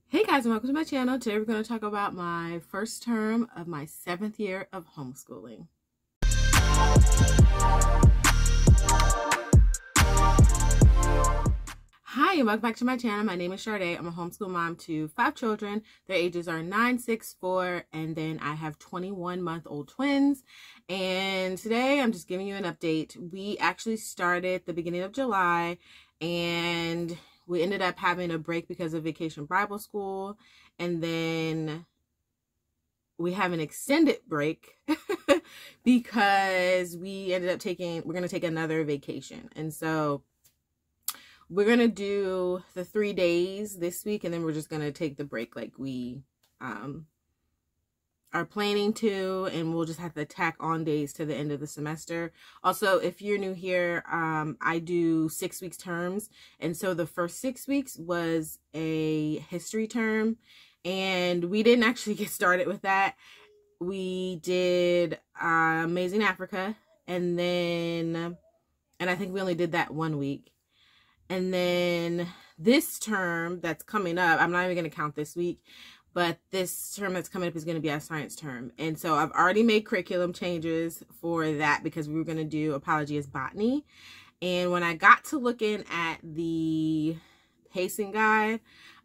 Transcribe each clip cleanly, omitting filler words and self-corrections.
Hey guys, and welcome to my channel. Today we're going to talk about my first term of my 7th year of homeschooling. Hi, and welcome back to my channel. My name is Shardae. I'm a homeschool mom to 5 children. Their ages are 9, 6, 4, and then I have 21-month-old twins. And today I'm just giving you an update. We actually started the beginning of July, and we ended up having a break because of Vacation Bible School, and then we have an extended break because we ended up we're going to take another vacation. And so we're going to do the 3 days this week, and then we're just going to take the break like we are planning to, and we'll just have to tack on days to the end of the semester. Also, if you're new here, I do 6 weeks terms, and so the first 6 weeks was a history term, and we didn't actually get started with that. We did Amazing Africa, and I think we only did that 1 week. And then this term that's coming up, I'm not even going to count this week, but this term that's coming up is going to be our science term. And so I've already made curriculum changes for that because we were going to do apology as botany. And when I got to looking at the pacing guide,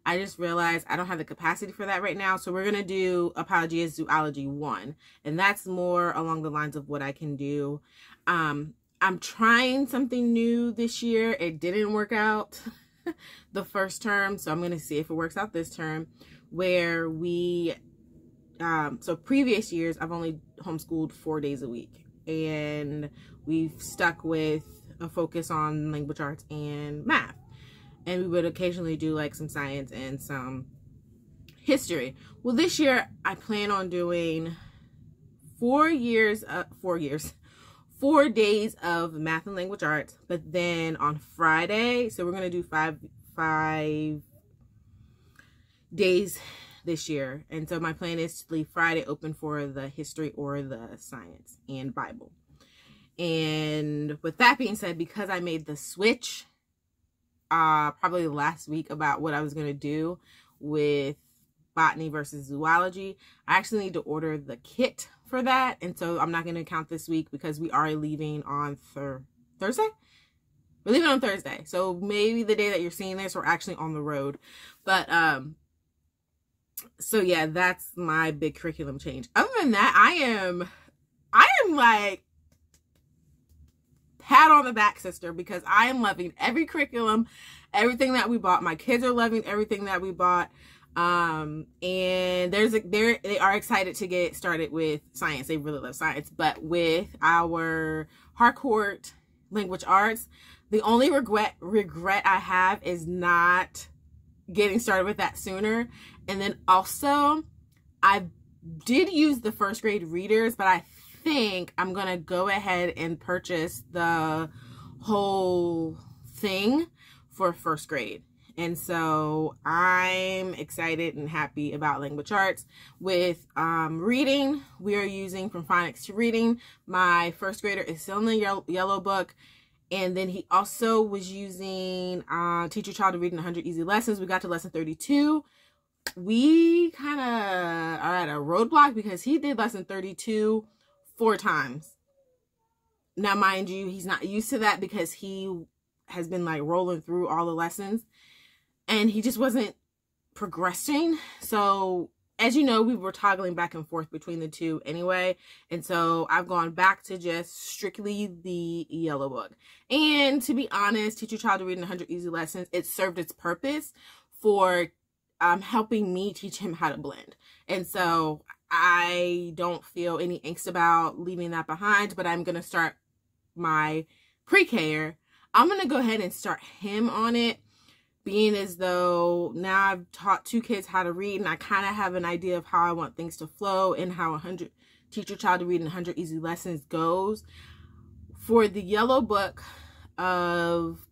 I just realized I don't have the capacity for that right now. So we're going to do apology as zoology 1. And that's more along the lines of what I can do. I'm trying something new this year. It didn't work out the first term, so I'm going to see if it works out this term, where we, so previous years, I've only homeschooled 4 days a week, and we've stuck with a focus on language arts and math, and we would occasionally do like some science and some history. Well, this year I plan on doing 4 days of math and language arts, but then on Friday, so we're going to do five days this year. And so my plan is to leave Friday open for the history or the science and Bible. And with that being said, because I made the switch probably last week about what I was going to do with botany versus zoology, I actually need to order the kit for that, and so I'm not going to count this week because we are leaving on Thursday. We're leaving on Thursday, so maybe the day that you're seeing this, we're actually on the road. But so yeah, that's my big curriculum change. Other than that, I am like pat on the back, sister, because I am loving every curriculum, everything that we bought. My kids are loving everything that we bought. And they are excited to get started with science. They really love science. But with our Harcourt language arts, the only regret I have is not getting started with that sooner. And then also, I did use the first grade readers, but I think I'm gonna go ahead and purchase the whole thing for first grade. And so I'm excited and happy about language arts. With reading, we are using From Phonics to Reading. My first grader is still in the yellow book. And then he also was using Teach Your Child to Read in 100 Easy Lessons. We got to lesson 32. We kind of are at a roadblock because he did lesson 32 4 times. Now, mind you, he's not used to that because he has been like rolling through all the lessons. And he just wasn't progressing. So, as you know, we were toggling back and forth between the two anyway. And so I've gone back to just strictly the yellow book. And to be honest, Teach Your Child to Read in 100 Easy Lessons, it served its purpose for helping me teach him how to blend. And so I don't feel any angst about leaving that behind, but I'm going to start my pre-K. I'm going to go ahead and start him on it, being as though now I've taught 2 kids how to read, and I kind of have an idea of how I want things to flow and how Teach Your Child to Read in 100 Easy Lessons goes. For the yellow book of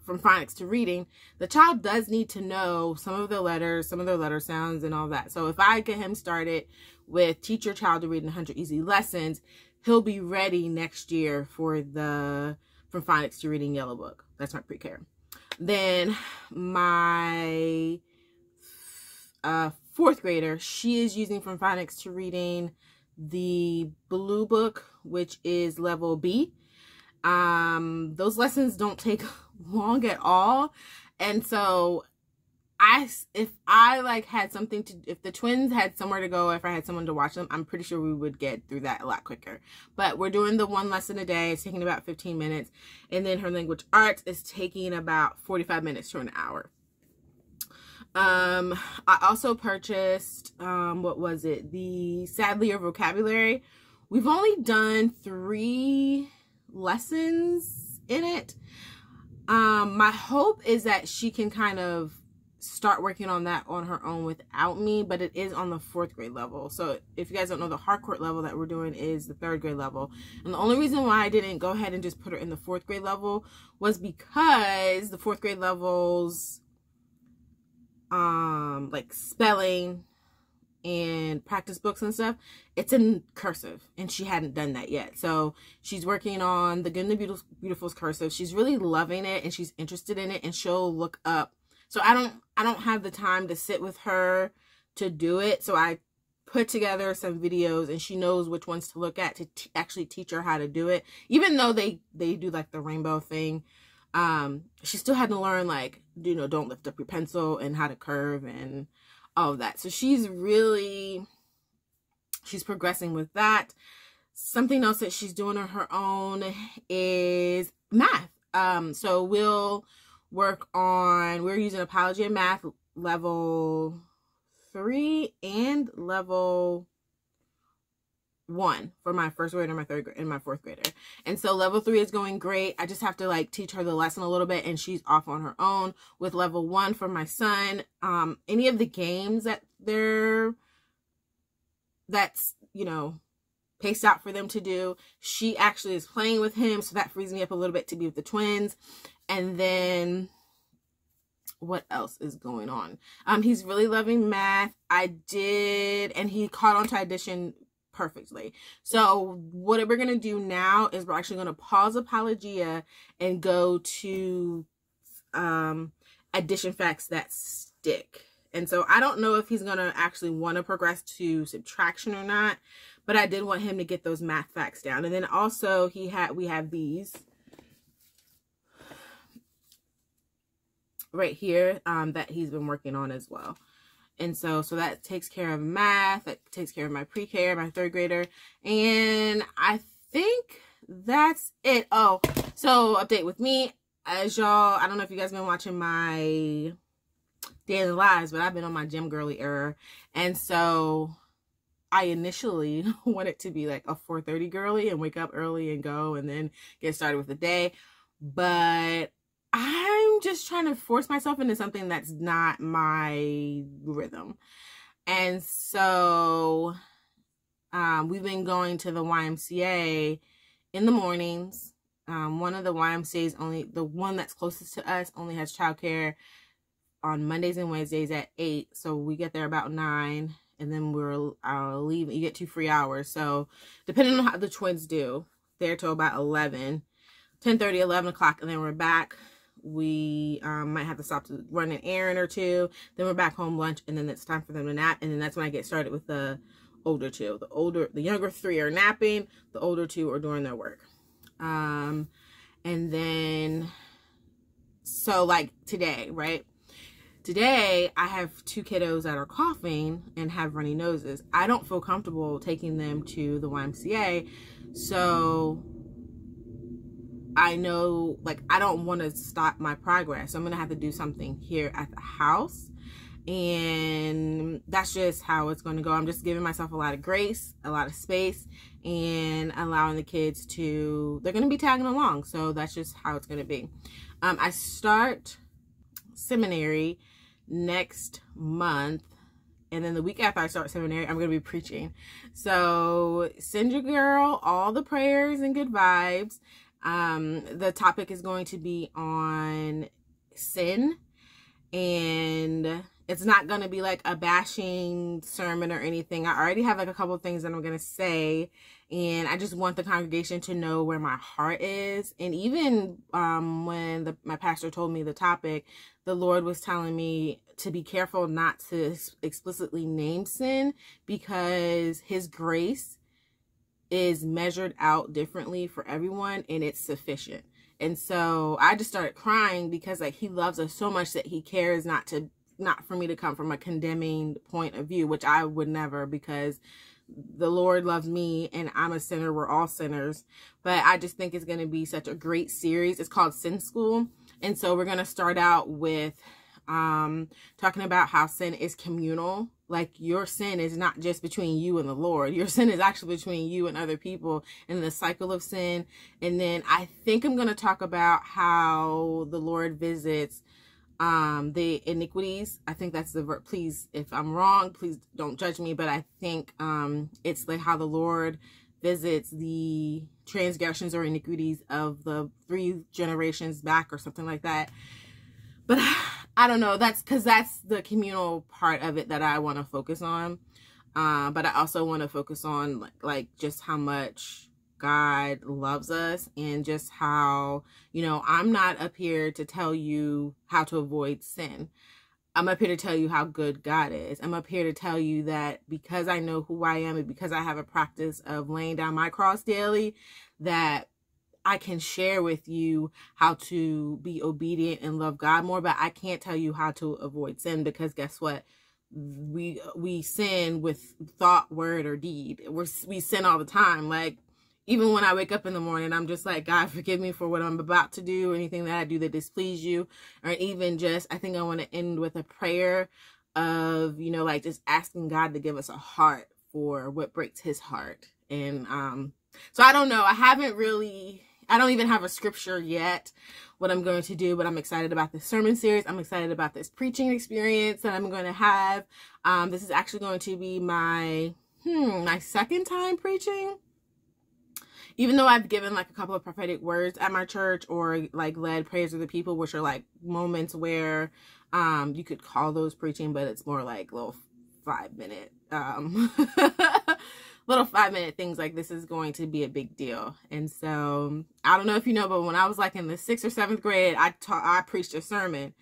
From Phonics to Reading, the child does need to know some of the letters, some of their letter sounds and all that. So if I get him started with Teach Your Child to Read in 100 Easy Lessons, he'll be ready next year for the From Phonics to Reading yellow book. That's my pre-K. Then my a 4th grader. She is using From Phonics to Reading the Blue Book, which is level B. Those lessons don't take long at all. And so if I like had something to, if the twins had somewhere to go, if I had someone to watch them, I'm pretty sure we would get through that a lot quicker. But we're doing the 1 lesson a day. It's taking about 15 minutes. And then her language arts is taking about 45 minutes to an hour. I also purchased, what was it? The Sadly or vocabulary. We've only done 3 lessons in it. My hope is that she can kind of start working on that on her own without me, but it is on the 4th grade level. So if you guys don't know, the hardcore level that we're doing is the 3rd grade level. And the only reason why I didn't go ahead and just put her in the 4th grade level was because the 4th grade levels, like spelling and practice books and stuff, it's in cursive, and she hadn't done that yet. So she's working on the Good and the Beautiful's cursive. She's really loving it, and she's interested in it, and she'll look up. So I don't have the time to sit with her to do it. So I put together some videos, and she knows which ones to look at to actually teach her how to do it. Even though they do like the rainbow thing, she still had to learn, like, you know, don't lift up your pencil and how to curve and all of that. So she's progressing with that. Something else that she's doing on her own is math. So we're using Apology in Math level 3 and level 1 for my 1st grader, my 3rd grader, and my 4th grader. And so level 3 is going great. I just have to like teach her the lesson a little bit, and she's off on her own. With level 1 for my son, any of the games that's, you know, paced out for them to do, she actually is playing with him. So that frees me up a little bit to be with the twins. And then what else is going on? He's really loving math. And he caught on to addition perfectly. So what we're going to do now is we're actually going to pause Apologia and go to addition facts that stick. And so I don't know if he's going to actually want to progress to subtraction or not, but I did want him to get those math facts down. And then also we have these right here that he's been working on as well. And so that takes care of math, that takes care of my pre-K, my 3rd grader. And I think that's it. Oh, so update with me. As y'all, I don't know if you guys been watching my daily lives, but I've been on my gym girly era. And so I initially wanted to be like a 4:30 girly and wake up early and go and then get started with the day. But I'm just trying to force myself into something that's not my rhythm. And so we've been going to the YMCA in the mornings. One of the YMCAs, the one that's closest to us, only has childcare on Mondays and Wednesdays at 8. So we get there about 9, and then I'll leave. You get 2 free hours. So depending on how the twins do, they're till about 11, 10:30, 11 o'clock, and then we're back. We might have to stop to run an errand or 2. Then we're back home lunch, and then it's time for them to nap. And then that's when I get started with the older 2. The younger 3 are napping. The older 2 are doing their work. And then, so like today, right? Today, I have 2 kiddos that are coughing and have runny noses. I don't feel comfortable taking them to the YMCA. So I know, like, I don't want to stop my progress. So I'm going to have to do something here at the house. And that's just how it's going to go. I'm just giving myself a lot of grace, a lot of space, and allowing the kids they're going to be tagging along. So that's just how it's going to be. I start seminary next month. And then the week after I start seminary, I'm going to be preaching. So send your girl all the prayers and good vibes. The topic is going to be on sin, and It's not going to be like a bashing sermon or anything. I already have like a couple of things that I'm going to say, and I just want the congregation to know where my heart is. And even when my pastor told me the topic, the Lord was telling me to be careful not to explicitly name sin, because his grace is measured out differently for everyone, and it's sufficient. And so I just started crying, because like he loves us so much that he cares not for me to come from a condemning point of view, which I would never, because the Lord loves me and I'm a sinner. We're all sinners. But I just think it's going to be such a great series. It's called Sin School. And so we're going to start out with talking about how sin is communal. Like, your sin is not just between you and the Lord. Your sin is actually between you and other people, and the cycle of sin. And then I think I'm going to talk about how the Lord visits the iniquities. I think that's the verb. Please, if I'm wrong, please don't judge me. But I think it's like how the Lord visits the transgressions or iniquities of the 3 generations back, or something like that. But I don't know. That's because that's the communal part of it that I want to focus on. But I also want to focus on like just how much God loves us, and just how, you know, I'm not up here to tell you how to avoid sin. I'm up here to tell you how good God is. I'm up here to tell you that because I know who I am, and because I have a practice of laying down my cross daily, that I can share with you how to be obedient and love God more. But I can't tell you how to avoid sin, because guess what? We sin with thought, word, or deed. We sin all the time. Like, even when I wake up in the morning, I'm just like, God, forgive me for what I'm about to do, or anything that I do that displease you. Or even just, I think I want to end with a prayer of, you know, like just asking God to give us a heart for what breaks his heart. And so I don't know. I don't even have a scripture yet what I'm going to do, but I'm excited about this sermon series. I'm excited about this preaching experience that I'm going to have. This is actually going to be my second time preaching. Even though I've given like a couple of prophetic words at my church, or like led prayers of the people, which are like moments where you could call those preaching, but it's more like little 5-minute little 5-minute things. Like, this is going to be a big deal. And so I don't know if you know, but when I was like in the 6th or 7th grade, I preached a sermon,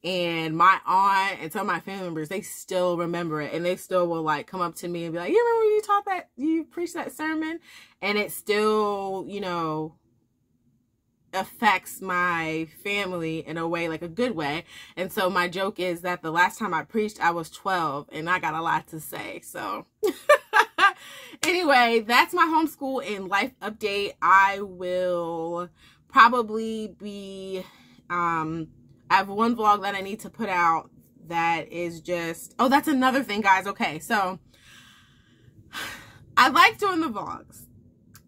and my aunt and some of my family members, they still remember it, and they still will like come up to me and be like, you remember you preached that sermon? And it still, you know, affects my family in a way, like a good way. And so my joke is that the last time I preached, I was 12, and I got a lot to say. So anyway, that's my homeschool and life update. I will probably be, I have one vlog that I need to put out that is just, oh, that's another thing, guys. Okay, so I like doing the vlogs,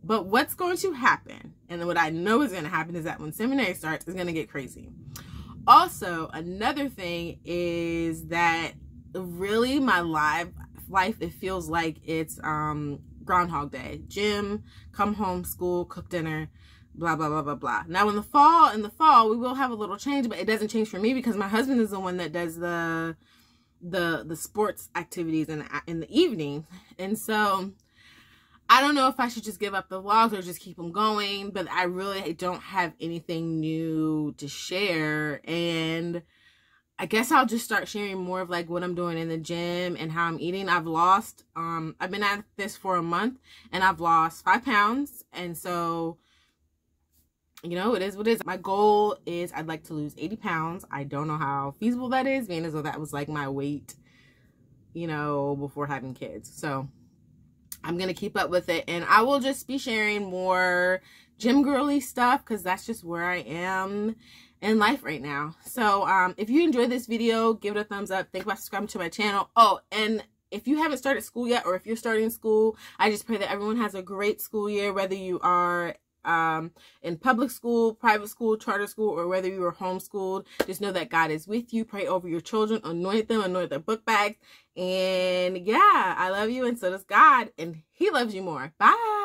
but what's going to happen, and what I know is going to happen, is that when seminary starts, it's going to get crazy. Also, another thing is that really my life, it feels like it's Groundhog Day. Gym, come home, school, cook dinner, blah, blah, blah, blah, blah. Now, in the fall, we will have a little change, but it doesn't change for me, because my husband is the one that does the sports activities in the evening. And so I don't know if I should just give up the vlogs or just keep them going, but I really don't have anything new to share. And I guess I'll just start sharing more of like what I'm doing in the gym and how I'm eating. I've been at this for a month, and I've lost 5 pounds. And so, you know, it is what it is. My goal is I'd like to lose 80 pounds. I don't know how feasible that is, being as though that was like my weight, you know, before having kids. So I'm going to keep up with it, and I will just be sharing more gym girly stuff, because that's just where I am in life right now. So if you enjoyed this video, give it a thumbs up. Think about subscribing to my channel. Oh, and if you haven't started school yet, or if you're starting school, I just pray that everyone has a great school year, whether you are in public school, private school, charter school, or whether you are homeschooled. Just know that God is with you. Pray over your children, anoint them, anoint their book bags. And yeah, I love you, and so does God, and he loves you more. Bye.